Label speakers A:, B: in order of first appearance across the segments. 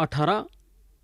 A: 18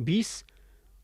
A: 20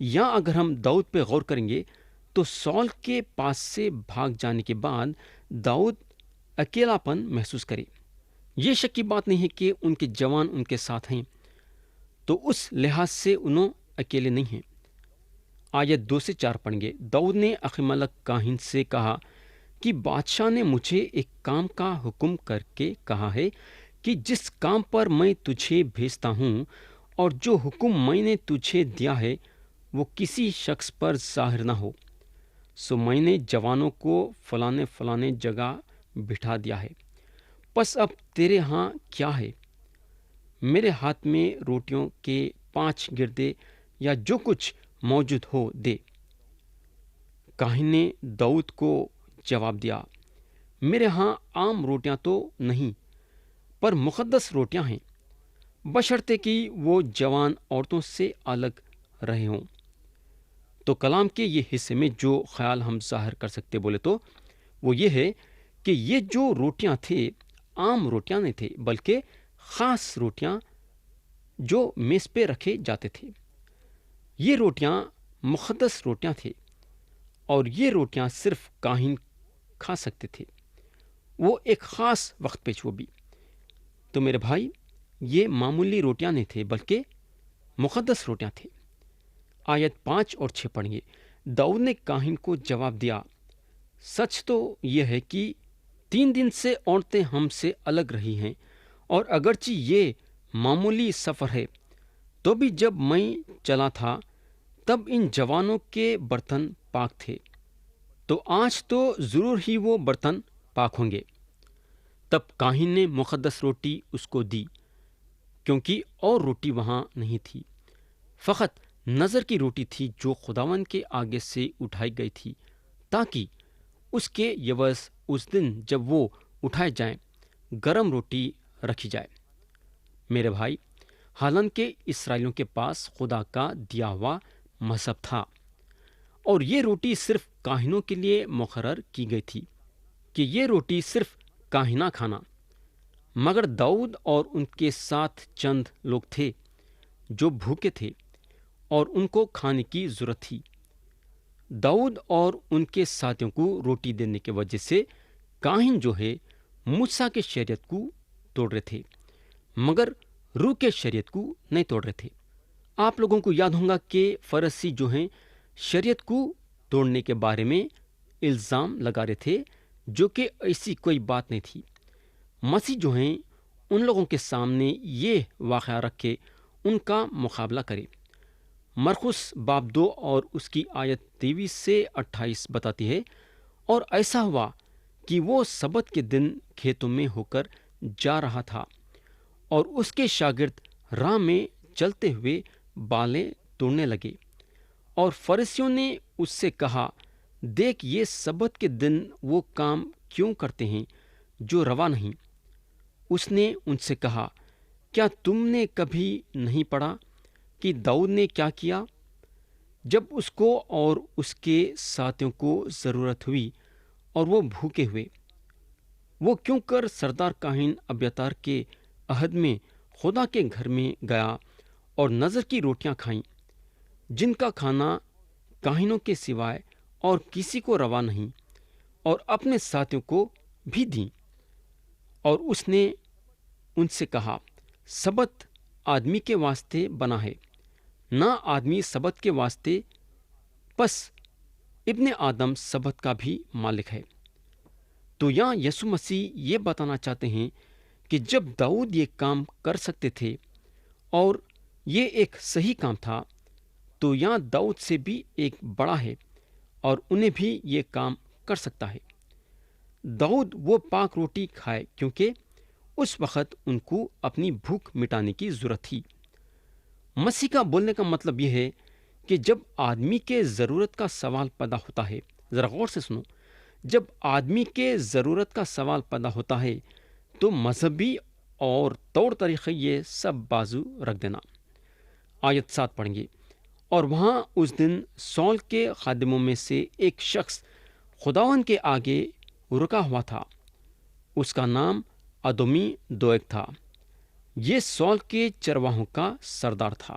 A: یا اگر ہم داؤد پہ غور کریں گے تو سول کے پاس سے بھاگ جانے کے بعد داؤد اکیلا پن محسوس کرے۔ یہ شک کی بات نہیں ہے کہ ان کے جوان ان کے ساتھ ہیں، تو اس لحاظ سے انہوں اکیلے نہیں ہیں۔ آیت 2 سے 4 پڑھیں گے۔ داؤد نے اخیملک کاہن سے کہا کہ بادشاہ نے مجھے ایک کام کا حکم کر کے کہا ہے کہ جس کام پر میں تجھے بھیجتا ہوں اور جو حکم میں نے تجھے دیا ہے وہ کسی شخص پر ظاہر نہ ہو۔ سو میں نے جوانوں کو فلانے جگہ بٹھا دیا ہے۔ پس اب تیرے ہاں کیا ہے؟ میرے ہاتھ میں روٹیوں کے 5 گردے یا جو کچھ موجود ہو دے۔ کاہن نے داؤد کو جواب دیا، میرے ہاں عام روٹیاں تو نہیں، پر مقدس روٹیاں ہیں، بشرطے کہ وہ جوان عورتوں سے الگ رہے ہوں۔ تو کلام کے یہ حصے میں جو خیال ہم ظاہر کر سکتے بولے تو وہ یہ ہے کہ یہ جو روٹیاں تھے عام روٹیاں نہیں تھے، بلکہ خاص روٹیاں جو میز پہ رکھے جاتے تھے۔ یہ روٹیاں مقدس روٹیاں تھے اور یہ روٹیاں صرف کاہن کھا سکتے تھے، وہ ایک خاص وقت پہ وہ بھی۔ تو میرے بھائی، یہ معمولی روٹیاں نہیں تھے بلکہ مقدس روٹیاں تھے۔ آیت 5 اور 6 پڑھیں گے۔ داؤد نے کاہن کو جواب دیا، سچ تو یہ ہے کہ 3 دن سے عورتیں ہم سے الگ رہی ہیں، اور اگرچہ یہ معمولی سفر ہے تو بھی جب میں چلا تھا تب ان جوانوں کے برتن پاک تھے، تو آج تو ضرور ہی وہ برتن پاک ہوں گے۔ تب کاہن نے مقدس روٹی اس کو دی، کیونکہ اور روٹی وہاں نہیں تھی، فقط نظر کی روٹی تھی جو خداوند کے آگے سے اٹھائی گئی تھی، تاکہ اس کے عوض اس دن جب وہ اٹھائے جائیں گرم روٹی رکھی جائے۔ میرے بھائی، حالانکہ اسرائیلیوں کے پاس خدا کا دیا ہوا مذہب تھا اور یہ روٹی صرف کاہنوں کے لیے مقرر کی گئی تھی کہ یہ روٹی صرف کاہنہ کھانا، مگر داؤد اور ان کے ساتھ چند لوگ تھے جو بھوکے تھے اور ان کو کھانے کی ضرورت تھی۔ داؤد اور ان کے ساتھیوں کو روٹی دینے کی وجہ سے کاہن جو ہے موسیٰ کے شریعت کو توڑ رہے تھے، مگر روح کے شریعت کو نہیں توڑ رہے تھے۔ آپ لوگوں کو یاد ہوگا کہ فرسی جو ہیں شریعت کو توڑنے کے بارے میں الزام لگا رہے تھے، جو کہ ایسی کوئی بات نہیں تھی۔ مسیح جو ہیں ان لوگوں کے سامنے یہ واقعہ رکھ کے ان کا مقابلہ کرے۔ مرقس باب 2 اور اس کی آیت 23 سے 28 بتاتی ہے، اور ایسا ہوا کہ وہ سبت کے دن کھیتوں میں ہو کر جا رہا تھا، اور اس کے شاگرد راہ میں چلتے ہوئے بالیں توڑنے لگے، اور فرشتیوں نے اس سے کہا، دیکھ یہ سبت کے دن وہ کام کیوں کرتے ہیں جو روا نہیں؟ اس نے ان سے کہا، کیا تم نے کبھی نہیں پڑھا کہ داؤد نے کیا کیا جب اس کو اور اس کے ساتھیوں کو ضرورت ہوئی اور وہ بھوکے ہوئے؟ وہ کیوں کر سردار کاہن ابیاتار کے عہد میں خدا کے گھر میں گیا اور نظر کی روٹیاں کھائیں، جن کا کھانا کاہنوں کے سوائے اور کسی کو روا نہیں، اور اپنے ساتھیوں کو بھی دیں۔ اور اس نے ان سے کہا، سبت آدمی کے واسطے بنا ہے، نہ آدمی سبت کے واسطے، پس ابن آدم سبت کا بھی مالک ہے۔ تو یہاں یسوع مسیح یہ بتانا چاہتے ہیں کہ جب داؤد یہ کام کر سکتے تھے اور یہ ایک صحیح کام تھا، تو یہاں داؤد سے بھی ایک بڑا ہے اور انہیں بھی یہ کام کر سکتا ہے۔ داؤد وہ پاک روٹی کھائے کیونکہ اس وقت ان کو اپنی بھوک مٹانے کی ضرورت تھی۔ مسیح کا بولنے کا مطلب یہ ہے کہ جب آدمی کے ضرورت کا سوال پیدا ہوتا ہے، ذرا غور سے سنو، جب آدمی کے ضرورت کا سوال پیدا ہوتا ہے تو مذہبی اور طور طریقے یہ سب بازو رکھ دینا۔ آیت 7 پڑھیں گے۔ اور وہاں اس دن سول کے خادموں میں سے ایک شخص خداوند کے آگے رکا ہوا تھا، اس کا نام ادومی دویگ تھا، یہ سول کے چرواہوں کا سردار تھا۔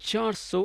A: 400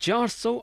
A: 400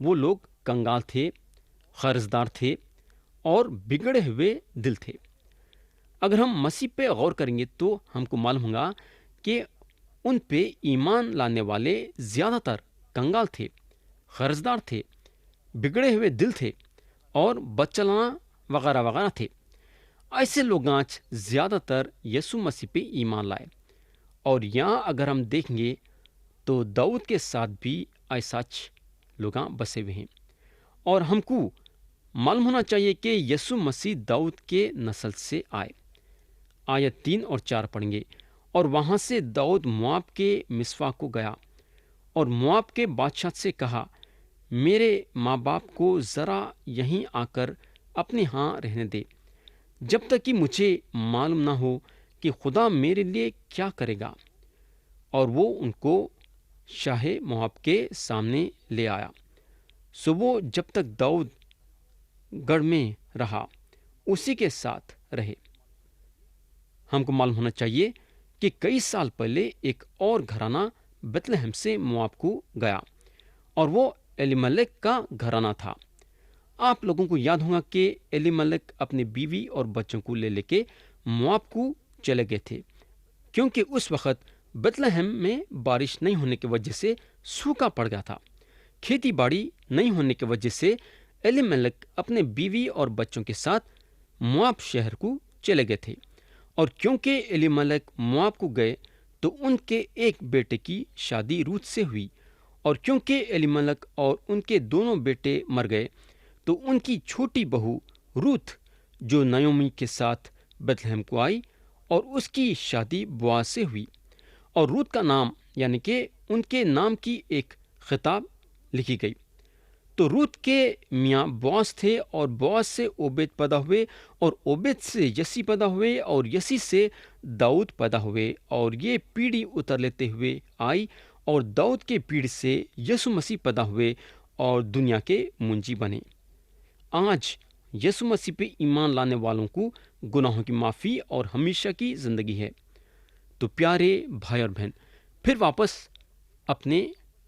A: وہ لوگ کنگال تھے، قرضدار تھے اور بگڑے ہوئے دل تھے۔ اگر ہم مسیح پہ غور کریں گے تو ہم کو معلوم ہوگا کہ ان پہ ایمان لانے والے زیادہ تر کنگال تھے، قرضدار تھے، بگڑے ہوئے دل تھے اور بدچلانا وغیرہ وغیرہ تھے۔ ایسے لوگ آج زیادہ تر یسوع مسیح پہ ایمان لائے، اور یہاں اگر ہم دیکھیں گے تو داؤد کے ساتھ بھی ایسا لوگ بسے ہوئے ہیں، اور ہم کو معلوم ہونا چاہیے کہ یسوع مسیح داؤد کے نسل سے آئے۔ آیت 3 اور 4 پڑھیں گے، اور وہاں سے داؤد مواب کے مسپا کو گیا اور مواب کے بادشاہ سے کہا، میرے ماں باپ کو ذرا یہیں آ کر اپنے ہاں رہنے دے، جب تک کہ مجھے معلوم نہ ہو کہ خدا میرے لیے کیا کرے گا۔ اور وہ ان کو شاہ مواب کے سامنے لے آیا۔ سو وہ جب تک داؤد گڑھ میں رہا اسی کے ساتھ رہے۔ ہم کو معلوم ہونا چاہیے کہ کئی سال پہلے ایک اور گھرانہ بیتلہم سے مواب کو گیا، اور وہ ایلیملک کا گھرانہ تھا۔ آپ لوگوں کو یاد ہوگا کہ ایلیملک اپنی بیوی اور بچوں کو لے کے مواب کو چلے گئے تھے، کیونکہ اس وقت بیتلہم میں بارش نہیں ہونے کی وجہ سے سوکھا پڑ گیا تھا۔ کھیتی باڑی نہیں ہونے کی وجہ سے ایلیملک اپنے بیوی اور بچوں کے ساتھ مواب شہر کو چلے گئے تھے، اور کیونکہ ایلیملک مواب کو گئے تو ان کے ایک بیٹے کی شادی روت سے ہوئی، اور کیونکہ ایلیملک اور ان کے دونوں بیٹے مر گئے تو ان کی چھوٹی بہو روت جو نعومی کے ساتھ بیتلہم کو آئی، اور اس کی شادی بواز سے ہوئی، اور روت کا نام یعنی کہ ان کے نام کی ایک خطاب لکھی گئی۔ تو روت کے میاں بواز تھے، اور بواز سے اوبید پیدا ہوئے، اور اوبید سے یسی پیدا ہوئے، اور یسی سے داؤد پیدا ہوئے، اور یہ پیڑھی اتر لیتے ہوئے آئی، اور داؤد کے پیڑھی سے یسوع مسیح پیدا ہوئے اور دنیا کے منجی بنے۔ آج یسوع مسیح پہ ایمان لانے والوں کو گناہوں کی معافی اور ہمیشہ کی زندگی ہے۔ تو پیارے بھائی اور بہن، پھر واپس اپنے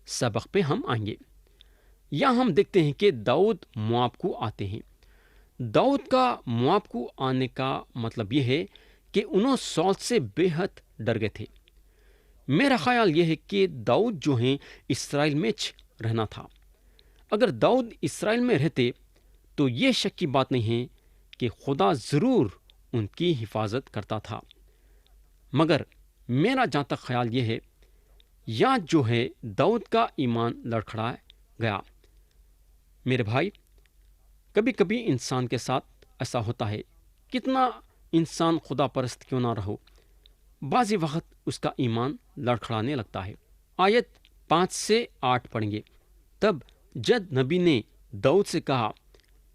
A: سبق پہ ہم آئیں گے۔ یہاں ہم دیکھتے ہیں کہ داؤد مواب کو آتے ہیں۔ داؤد کا مواب کو آنے کا مطلب یہ ہے کہ انہوں سال سے بے حد ڈر گئے تھے۔ میرا خیال یہ ہے کہ داؤد جو ہیں اسرائیل میں رہنا تھا۔ اگر داؤد اسرائیل میں رہتے تو یہ شک کی بات نہیں ہے کہ خدا ضرور ان کی حفاظت کرتا تھا۔ مگر میرا جہاں تک خیال یہ ہے، یا جو ہے داؤد کا ایمان لڑکھڑا گیا۔ میرے بھائی، کبھی کبھی انسان کے ساتھ ایسا ہوتا ہے، کتنا انسان خدا پرست کیوں نہ رہو، بعضی وقت اس کا ایمان لڑکھڑانے لگتا ہے۔ آیت 5 سے 8 پڑھیں گے، تب جد نبی نے داؤد سے کہا،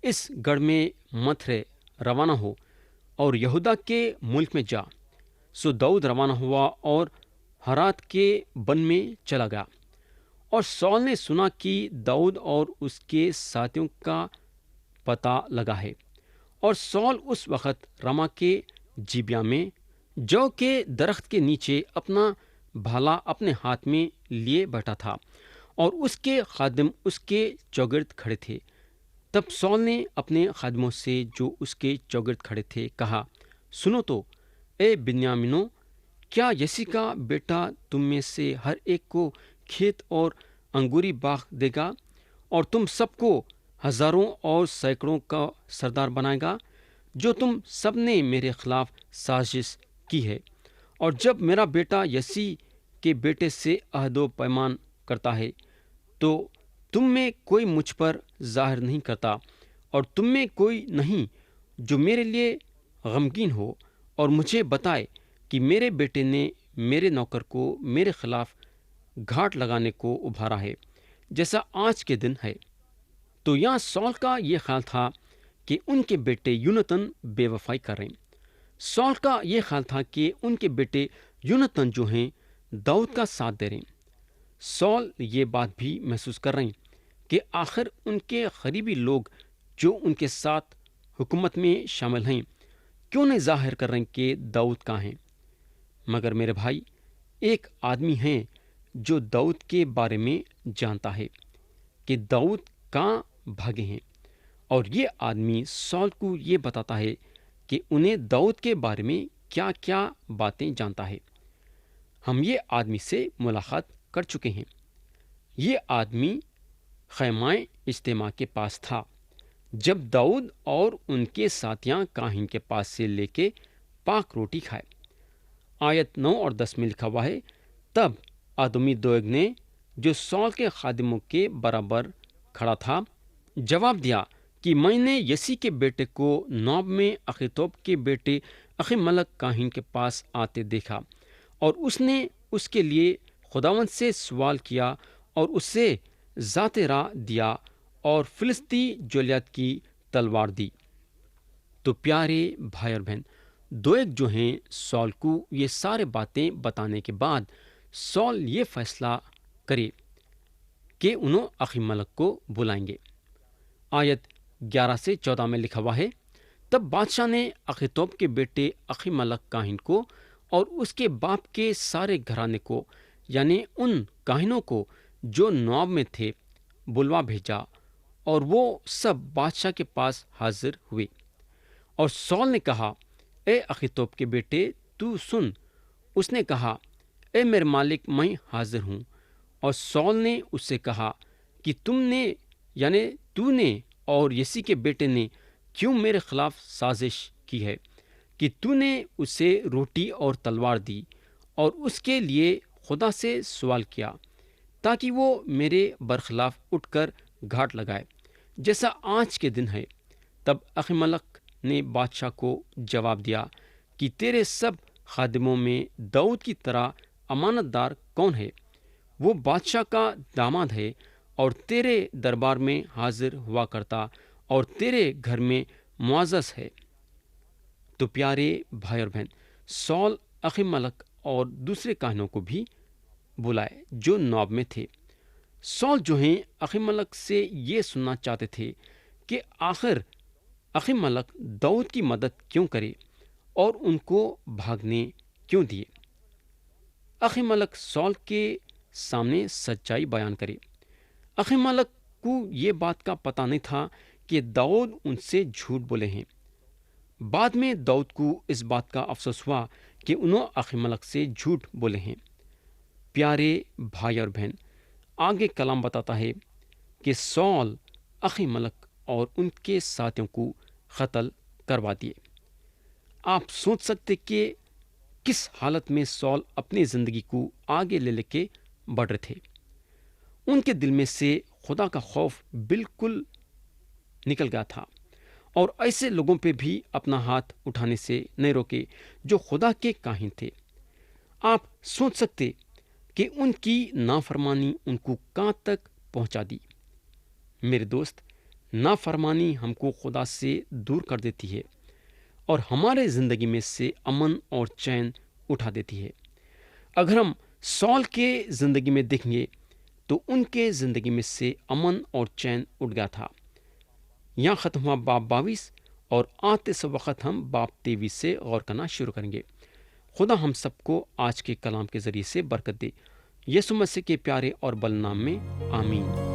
A: اس گڑھ میں مت رہ، روانہ ہو اور یہودا کے ملک میں جا۔ سو داؤد روانہ ہوا اور ہرات کے بن میں چلا گیا۔ اور سال نے سنا کہ داؤد اور اس کے ساتھیوں کا پتہ لگا ہے، اور سال اس وقت رما کے جیبیا میں جو کے درخت کے نیچے اپنا بھالا اپنے ہاتھ میں لیے بیٹھا تھا، اور اس کے خادم اس کے چوگرد کھڑے تھے۔ تب سال نے اپنے خادموں سے جو اس کے چوگرد کھڑے تھے کہا، سنو تو اے بنیامینو، کیا یسی کا بیٹا تم میں سے ہر ایک کو کھیت اور انگوری باغ دے گا، اور تم سب کو ہزاروں اور سینکڑوں کا سردار بنائے گا؟ جو تم سب نے میرے خلاف سازش کی ہے، اور جب میرا بیٹا یسی کے بیٹے سے عہد و پیمان کرتا ہے تو تم میں کوئی مجھ پر ظاہر نہیں کرتا، اور تم میں کوئی نہیں جو میرے لیے غمگین ہو اور مجھے بتائے کہ میرے بیٹے نے میرے نوکر کو میرے خلاف گھاٹ لگانے کو ابھارا ہے، جیسا آج کے دن ہے۔ تو یہاں سال کا یہ خیال تھا کہ ان کے بیٹے یونتن بے وفائی کر رہے ہیں۔ سال کا یہ خیال تھا کہ ان کے بیٹے یونتن جو ہیں داؤد کا ساتھ دے رہے ہیں۔ سال یہ بات بھی محسوس کر رہے ہیں کہ آخر ان کے قریبی لوگ جو ان کے ساتھ حکومت میں شامل ہیں کیوں نہیں ظاہر کر رہے ہیں کہ داؤد کہاں ہیں؟ مگر میرے بھائی، ایک آدمی ہیں جو داؤد کے بارے میں جانتا ہے کہ داؤد کہاں بھاگے ہیں، اور یہ آدمی سال کو یہ بتاتا ہے کہ انہیں داؤد کے بارے میں کیا کیا باتیں جانتا ہے۔ ہم یہ آدمی سے ملاقات کر چکے ہیں۔ یہ آدمی خیمہ اجتماع کے پاس تھا جب داؤد اور ان کے ساتھیاں کاہن کے پاس سے لے کے پاک روٹی کھائے۔ آیت 9 اور 10 میں لکھا ہوا ہے، تب آدمی دوگ نے جو سال کے خادموں کے برابر کھڑا تھا جواب دیا کہ میں نے یسی کے بیٹے کو نوب میں اخیتوب کے بیٹے اخیملک کاہن کے پاس آتے دیکھا، اور اس نے اس کے لیے خداوند سے سوال کیا اور اسے ذات راہ دیا اور فلسطی جولیت کی تلوار دی۔ تو پیارے بھائی اور بہن، دویگ جو ہیں سال کو یہ سارے باتیں بتانے کے بعد سال یہ فیصلہ کرے کہ انہوں اخیملک کو بلائیں گے۔ آیت 11 سے 14 میں لکھا ہوا ہے، تب بادشاہ نے اخیتوب کے بیٹے اخیملک کاہن کو اور اس کے باپ کے سارے گھرانے کو، یعنی ان کاہنوں کو جو نواب میں تھے، بلوا بھیجا، اور وہ سب بادشاہ کے پاس حاضر ہوئے۔ اور سال نے کہا، اے اخیتوب کے بیٹے تو سن۔ اس نے کہا، اے میرے مالک میں حاضر ہوں۔ اور سال نے اس سے کہا کہ تم نے، یعنی تو نے اور یسی کے بیٹے نے کیوں میرے خلاف سازش کی ہے کہ تو نے اسے روٹی اور تلوار دی اور اس کے لیے خدا سے سوال کیا تاکہ وہ میرے برخلاف اٹھ کر گھاٹ لگائے جیسا آج کے دن ہے۔ تب اخیملک نے بادشاہ کو جواب دیا کہ تیرے سب خادموں میں داؤد کی طرح امانت دار کون ہے؟ وہ بادشاہ کا داماد ہے اور تیرے دربار میں حاضر ہوا کرتا اور تیرے گھر میں معزز ہے۔ تو پیارے بھائی اور بہن، سال اخیملک اور دوسرے کاہنوں کو بھی بلائے جو نوب میں تھے۔ سال جو ہیں اخیملک سے یہ سننا چاہتے تھے کہ آخر اخیملک داؤد کی مدد کیوں کرے اور ان کو بھاگنے کیوں دیے۔ اخیملک سال کے سامنے سچائی بیان کرے۔ اخیملک کو یہ بات کا پتہ نہیں تھا کہ داؤد ان سے جھوٹ بولے ہیں۔ بعد میں داؤد کو اس بات کا افسوس ہوا کہ انہوں اخیملک سے جھوٹ بولے ہیں۔ پیارے بھائی اور بہن، آگے کلام بتاتا ہے کہ سال اخیملک اور ان کے ساتھیوں کو قتل کروا دیے۔ آپ سوچ سکتے کہ کس حالت میں سال اپنی زندگی کو آگے لے کے بڑھ رہے تھے۔ ان کے دل میں سے خدا کا خوف بالکل نکل گیا تھا، اور ایسے لوگوں پہ بھی اپنا ہاتھ اٹھانے سے نہیں روکے جو خدا کے کاہن تھے۔ آپ سوچ سکتے کہ ان کی نافرمانی ان کو کہاں تک پہنچا دی۔ میرے دوست، نافرمانی ہم کو خدا سے دور کر دیتی ہے اور ہمارے زندگی میں سے امن اور چین اٹھا دیتی ہے۔ اگر ہم سال کے زندگی میں دیکھیں گے تو ان کے زندگی میں سے امن اور چین اٹھ گیا تھا۔ یہاں ختم ہوا باب 22 اور آتے سے وقت ہم باب 23 سے غور کرنا شروع کریں گے۔ خدا ہم سب کو آج کے کلام کے ذریعے سے برکت دے۔ یسوع مسیح کے پیارے اور بل نام میں آمین۔